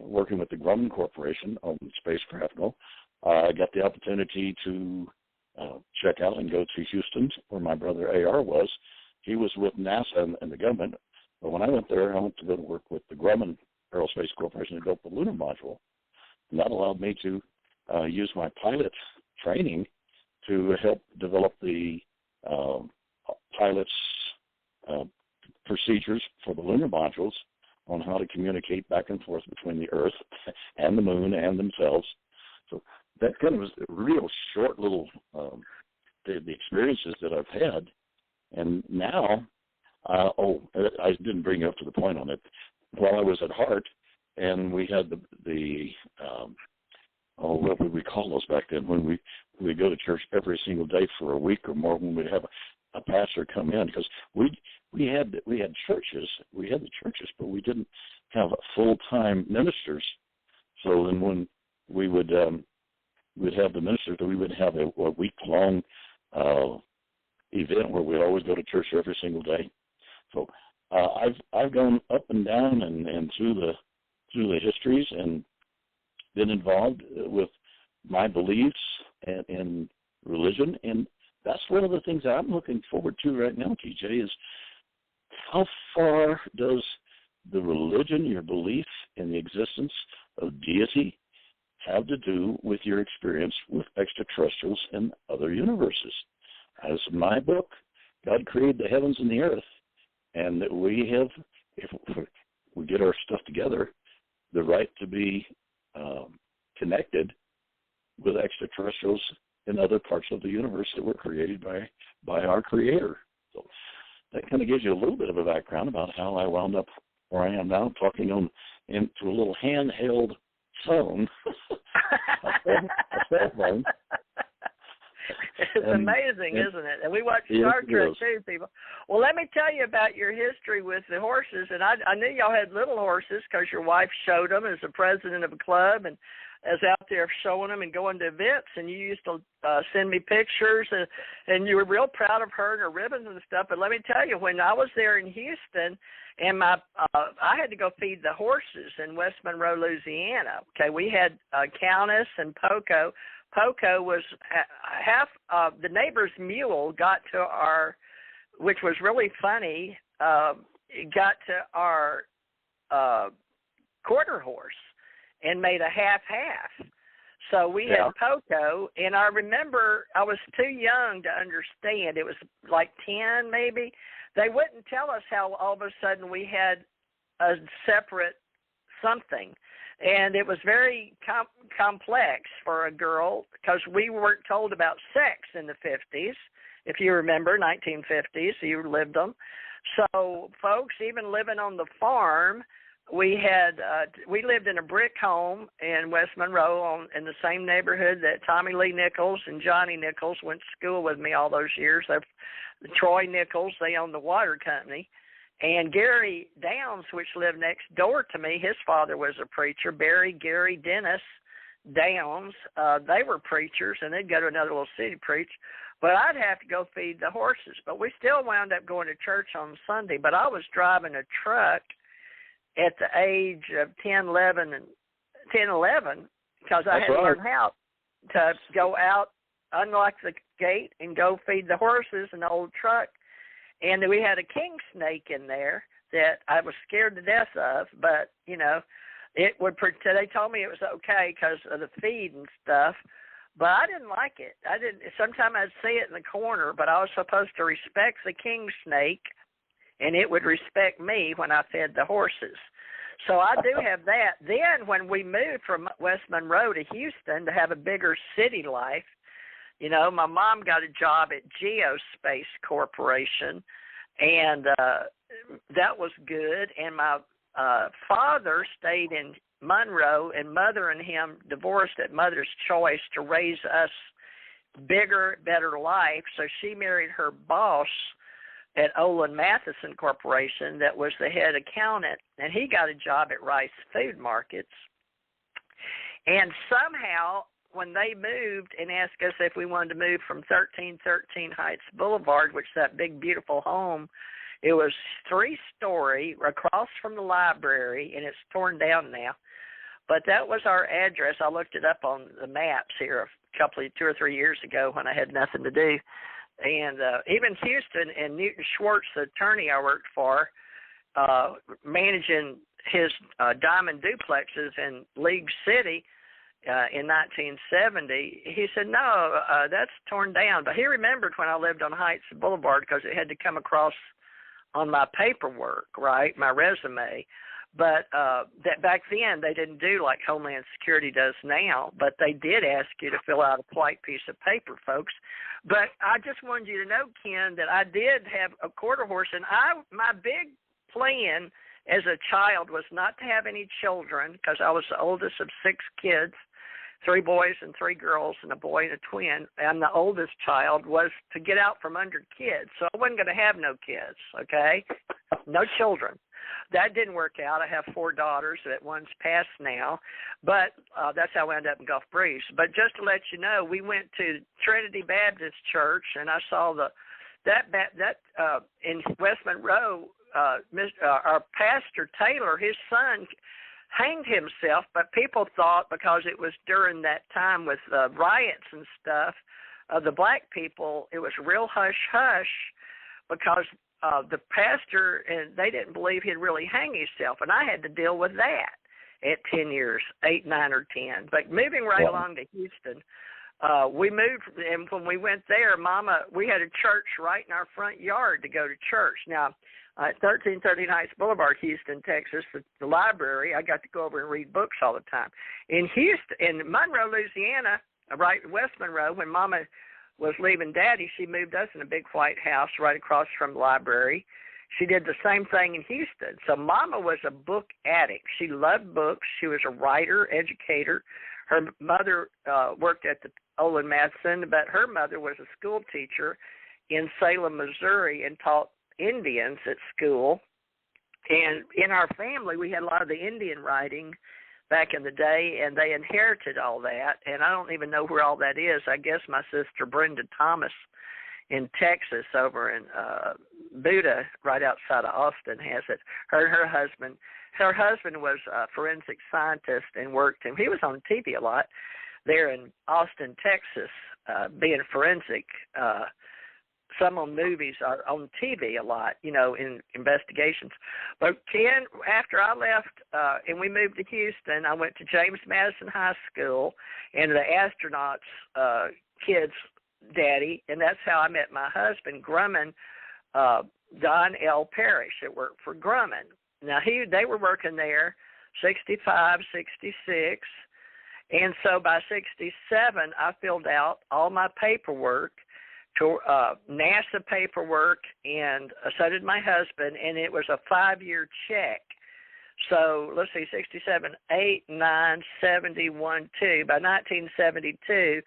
working with the Grumman Corporation on spacecraft. I got the opportunity to check out and go to Houston, where my brother A.R. was. He was with NASA and the government. But when I went there, I went to go to work with the Grumman Aerospace Corporation to build the lunar module. And that allowed me to use my pilot training to help develop the pilots' procedures for the lunar modules on how to communicate back and forth between the Earth and the Moon and themselves. So that kind of was a real short little the experiences that I've had. And now, I didn't bring you up to the point on it. While I was at Hart, and we had what would we call those back then? When we go to church every single day for a week or more, when we'd have a pastor come in, because we had churches, but we didn't have full-time ministers. So then when we would we'd have the ministers, we would have a week-long event where we'd always go to church every single day. So I've gone up and down and through the histories and been involved with my beliefs and religion, and that's one of the things that I'm looking forward to right now, TJ, is how far does the religion, your belief in the existence of deity, have to do with your experience with extraterrestrials and other universes? As in my book, God created the heavens and the earth, and that we have, if we get our stuff together, the right to be connected with extraterrestrials in other parts of the universe that were created by our Creator. So that kind of gives you a little bit of a background about how I wound up where I am now, talking into a little handheld phone, a cell phone. It's amazing, isn't it? And we watch Star Trek too, people. Well, let me tell you about your history with the horses. And I knew y'all had little horses because your wife showed them as the president of a club and as out there showing them and going to events. And you used to send me pictures, and you were real proud of her and her ribbons and stuff. But let me tell you, when I was there in Houston, and I had to go feed the horses in West Monroe, Louisiana. Okay, we had Countess and Poco. Poco was half the neighbor's mule got to our, which was really funny, got to our quarter horse and made a half-half. So we had Poco, and I remember I was too young to understand. It was like 10 maybe. They wouldn't tell us how all of a sudden we had a separate something. And it was very complex for a girl because we weren't told about sex in the 50s, if you remember, 1950s, you lived them. So folks, even living on the farm, we lived in a brick home in West Monroe in the same neighborhood that Tommy Lee Nichols and Johnny Nichols went to school with me all those years. Troy Nichols, they owned the water company. And Gary Downs, which lived next door to me, his father was a preacher. Gary, Dennis Downs, they were preachers, and they'd go to another little city to preach. But I'd have to go feed the horses. But we still wound up going to church on Sunday. But I was driving a truck at the age of 10, 11, because I had to learn how to go out, unlock the gate, and go feed the horses in the old truck. And we had a king snake in there that I was scared to death of, but, you know, it would. They told me it was okay because of the feed and stuff, but I didn't like it. Sometimes I'd see it in the corner, but I was supposed to respect the king snake, and it would respect me when I fed the horses. So I do have that. Then when we moved from West Monroe to Houston to have a bigger city life, you know, my mom got a job at Geospace Corporation, and that was good. And my father stayed in Monroe, and Mother and him divorced at Mother's choice to raise us bigger, better life. So she married her boss at Olin Matheson Corporation that was the head accountant, and he got a job at Rice Food Markets. And somehow, when they moved and asked us if we wanted to move from 1313 Heights Boulevard, which is that big, beautiful home It was 3-story across from the library, and it's torn down now. But that was our address. I looked it up on the maps here 2 or 3 years ago when I had nothing to do. And even Houston and Newton Schwartz, the attorney I worked for, managing his diamond duplexes in League City in 1970, he said, no, that's torn down. But he remembered when I lived on Heights Boulevard because it had to come across on my paperwork, right, my resume. But that back then they didn't do like Homeland Security does now, but they did ask you to fill out a white piece of paper, folks. But I just wanted you to know, Ken, that I did have a quarter horse, and my big plan as a child was not to have any children because I was the oldest of 6 kids, 3 boys and 3 girls, and a boy and a twin. And the oldest child was to get out from under kids. So I wasn't going to have no kids, okay? No children. That didn't work out. I have 4 daughters that one's passed now, but that's how I ended up in Gulf Breeze. But just to let you know, we went to Trinity Baptist Church, and I saw that in West Monroe, our pastor Taylor, his son hanged himself, but people thought because it was during that time with riots and stuff, the black people, it was real hush-hush because the pastor, and they didn't believe he'd really hang himself, and I had to deal with that at 10 years, 8, 9, or 10. But moving right along to Houston, we moved, and when we went there, we had a church right in our front yard to go to church. Now, at 1330 Heights Boulevard, Houston, Texas, the library, I got to go over and read books all the time. In Monroe, Louisiana, right West Monroe, when Mama was leaving Daddy, she moved us in a big white house right across from the library. She did the same thing in Houston. So Mama was a book addict. She loved books. She was a writer, educator. Her mother worked at the Olin Madison, but her mother was a school teacher in Salem, Missouri, and taught Indians at school. And in our family, we had a lot of the Indian writing back in the day, and they inherited all that. And I don't even know where all that is. I guess my sister Brenda Thomas in Texas over in Buda, right outside of Austin, has it. Her husband was a forensic scientist and worked, and he was on TV a lot there in Austin, Texas, being forensic. Some on movies are on TV a lot, in investigations. But Ken, after I left and we moved to Houston, I went to James Madison High School and the astronauts kids' daddy, and that's how I met my husband, Grumman, Don L. Parrish, that worked for Grumman. Now, they were working there 65, 66, and so by 67, I filled out all my paperwork, to NASA paperwork, and so did my husband, and it was a 5-year check. So let's see, 67, 8, 9, 71, 2. By 1972,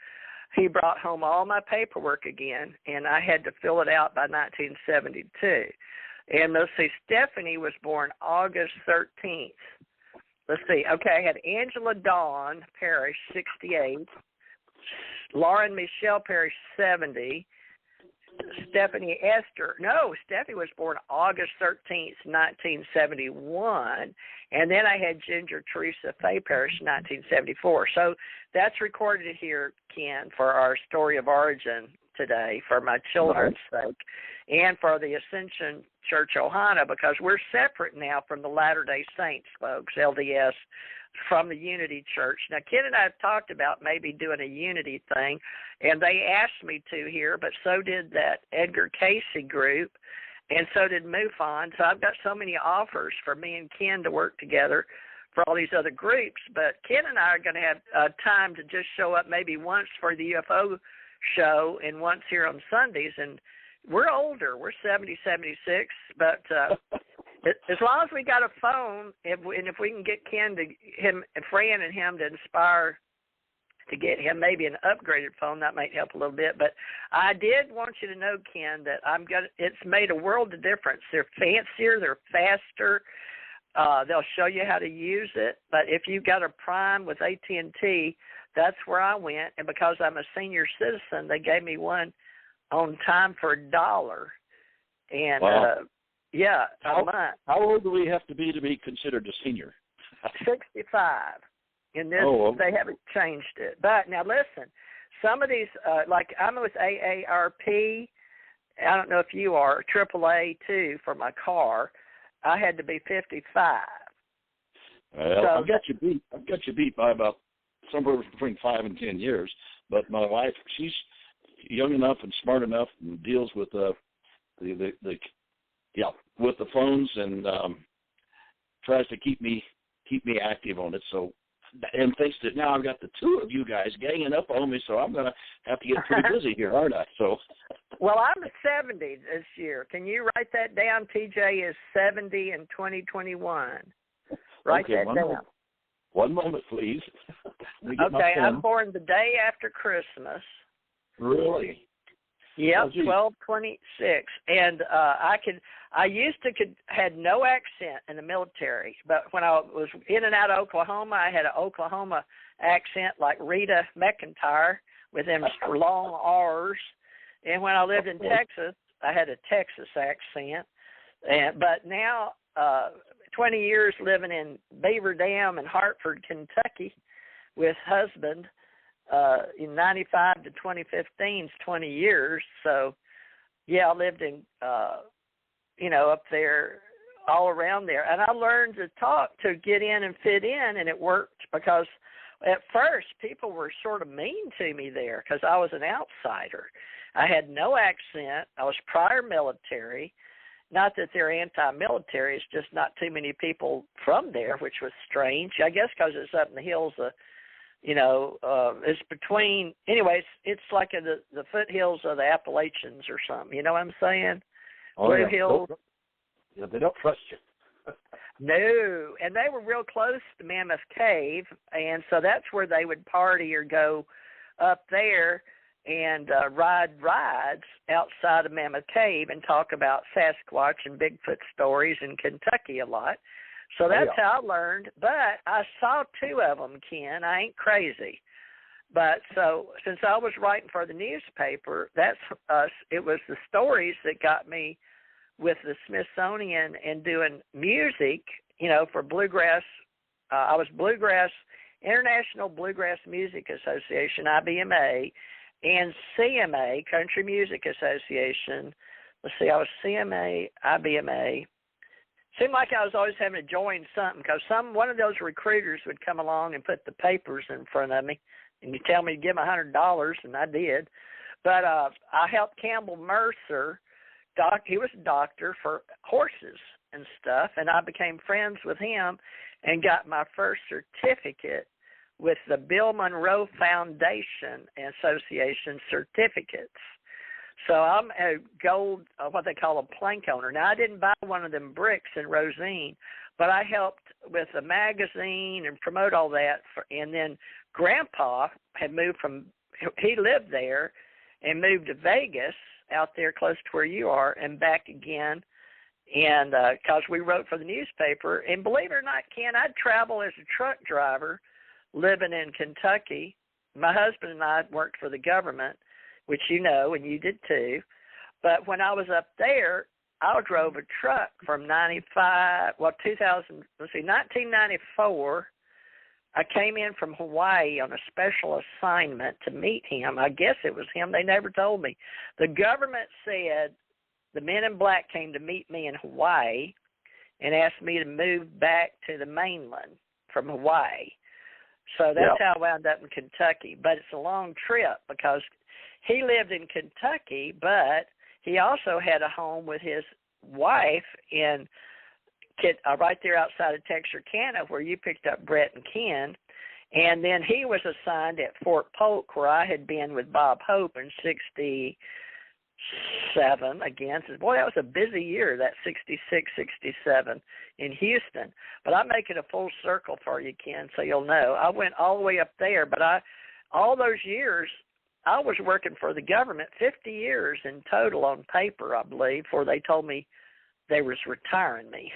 he brought home all my paperwork again, and I had to fill it out by 1972. And let's see, Stephanie was born August 13th. Let's see, okay, I had Angela Dawn Parrish, 68. Lauren Michelle Parrish, 70. Stephanie was born August 13th, 1971. And then I had Ginger Theresa Faye Parrish, 1974. So that's recorded here, Ken, for our story of origin today, for my children's sake, and for the Ascension Church Ohana, because we're separate now from the Latter-day Saints, folks, LDS, from the Unity Church. Now, Ken and I have talked about maybe doing a Unity thing, and they asked me to here, but so did that Edgar Casey group, and so did MUFON. So I've got so many offers for me and Ken to work together for all these other groups, but Ken and I are going to have time to just show up maybe once for the UFO show and once here on Sundays, and we're older. We're 70, 76, but as long as we got a phone, if we can get Fran and him to inspire to get him maybe an upgraded phone, that might help a little bit. But I did want you to know, Ken, that it's made a world of difference. They're fancier, they're faster. They'll show you how to use it. But if you've got a Prime with AT&T, that's where I went. And because I'm a senior citizen, they gave me one on time for $1. And wow. Yeah, a month. How old do we have to be considered a senior? 65. In this, they haven't changed it. But now listen, some of these, like I'm with AARP. I don't know if you are, AAA too, for my car. I had to be 55. Well, so I've got you beat by about somewhere between 5 and 10 years. But my wife, she's young enough and smart enough and deals with with the phones and tries to keep me active on it. So, and thanks to now I've got the two of you guys ganging up on me, so I'm going to have to get pretty busy here, aren't I? So. Well, I'm 70 this year. Can you write that down? TJ is 70 in 2021. Write that down. One moment, please. Okay, I'm born the day after Christmas. Really? Yep, 12/26, and I used to had no accent in the military, but when I was in and out of Oklahoma, I had an Oklahoma accent like Rita McEntire with them long R's, and when I lived in Texas, I had a Texas accent, but now 20 years living in Beaver Dam and Hartford, Kentucky, with husband. In 95 to 2015 is 20 years. So, yeah, I lived in, up there, all around there. And I learned to talk to get in and fit in, and it worked because at first people were sort of mean to me there because I was an outsider. I had no accent. I was prior military. Not that they're anti-military. It's just not too many people from there, which was strange. I guess because it's up in the hills of, it's between, anyways, it's like in the foothills of the Appalachians or something. You know what I'm saying? Blue Hills. Yeah, they don't trust you. No, and they were real close to Mammoth Cave, and so that's where they would party or go up there and ride rides outside of Mammoth Cave and talk about Sasquatch and Bigfoot stories in Kentucky a lot. So that's how I learned. But I saw two of them, Ken. I ain't crazy. But so since I was writing for the newspaper, it was the stories that got me with the Smithsonian and doing music, for bluegrass. I was International Bluegrass Music Association, IBMA, and CMA, Country Music Association. Let's see, I was CMA, IBMA. Seemed like I was always having to join something because one of those recruiters would come along and put the papers in front of me and you tell me to give him $100, and I did. But I helped Campbell Mercer. He was a doctor for horses and stuff, and I became friends with him and got my first certificate with the Bill Monroe Foundation Association certificates. So I'm a gold, what they call a plank owner. Now, I didn't buy one of them bricks in Rosine, but I helped with the magazine and promote all that. And then Grandpa had moved he lived there and moved to Vegas out there close to where you are and back again. And because we wrote for the newspaper. And believe it or not, Ken, I'd travel as a truck driver living in Kentucky. My husband and I worked for the government, which you know, and you did too. But when I was up there, I drove a truck from 1994. I came in from Hawaii on a special assignment to meet him. I guess it was him. They never told me. The government said the men in black came to meet me in Hawaii and asked me to move back to the mainland from Hawaii. So that's how I wound up in Kentucky. But it's a long trip because he lived in Kentucky, but he also had a home with his wife in right there outside of Texarkana where you picked up Brett and Ken. And then he was assigned at Fort Polk where I had been with Bob Hope in 67 again. So, boy, that was a busy year, that 66, 67 in Houston. But I'm making a full circle for you, Ken, so you'll know. I went all the way up there, but all those years I was working for the government, 50 years in total on paper, I believe, before they told me they was retiring me.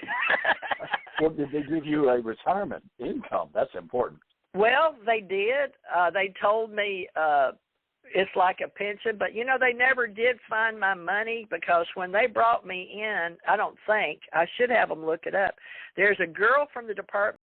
Well, did they give you a retirement income? That's important. Well, they did. They told me it's like a pension, but, they never did find my money, because when they brought me in, I should have them look it up. There's a girl from the Department